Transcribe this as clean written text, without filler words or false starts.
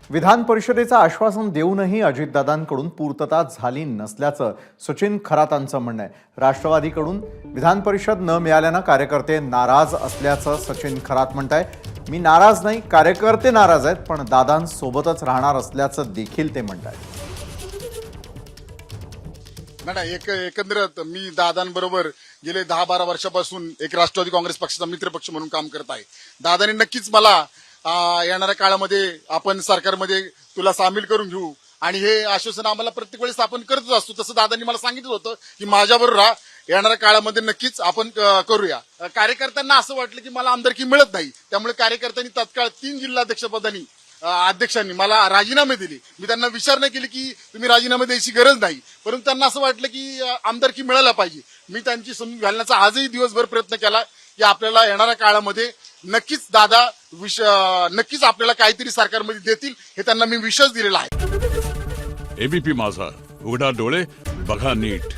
विधान परिषदेचं आश्वासन देऊनही अजितदादांकडून पूर्तता झाली नसल्याचं सचिन खरातांचं म्हणणं आहे. राष्ट्रवादीकडून विधान परिषद न मिळाल्यानं कार्यकर्ते नाराज असल्याचं सचिन खरात म्हणतायत. मी नाराज नाही, कार्यकर्ते नाराज आहेत, पण दादांसोबतच राहणार असल्याचं देखील ते म्हणतायत. नाही, एकंदरीत मी दादांबरोबर गेले 10-12 वर्षापासून एक राष्ट्रवादी काँग्रेस पक्षाचा मित्रपक्ष म्हणून काम करत आहे. दादांनी नक्कीच मला येणाऱ्या काळामध्ये आपण सरकारमध्ये तुला सामील करून घेऊ आणि हे आश्वासन आम्हाला प्रत्येक वेळेस आपण करतच असतो. तसं दादांनी मला सांगितलं होतं की माझ्याबरोबर राहा, येणाऱ्या काळामध्ये नक्कीच आपण करूया. कार्यकर्त्यांना असं वाटलं की मला आमदारकी मिळत नाही, त्यामुळे कार्यकर्त्यांनी तत्काळ 3 जिल्हाध्यक्षपदांनी अध्यक्षांनी मला राजीनामे दिले. मी त्यांना विचारणा केली की तुम्ही राजीनामे द्यायची गरज नाही, परंतु त्यांना असं वाटलं की आमदारकी मिळायला पाहिजे. मी त्यांची समजून घालण्याचा आजही दिवसभर प्रयत्न केला की आपल्याला येणाऱ्या काळामध्ये नक्कीच दादा नक्कीच आपल्याला काहीतरी सरकारमध्ये देतील, हे त्यांना मी विश्वास दिलेला आहे. एबीपी माझा, उघडा डोळे बघा नीट.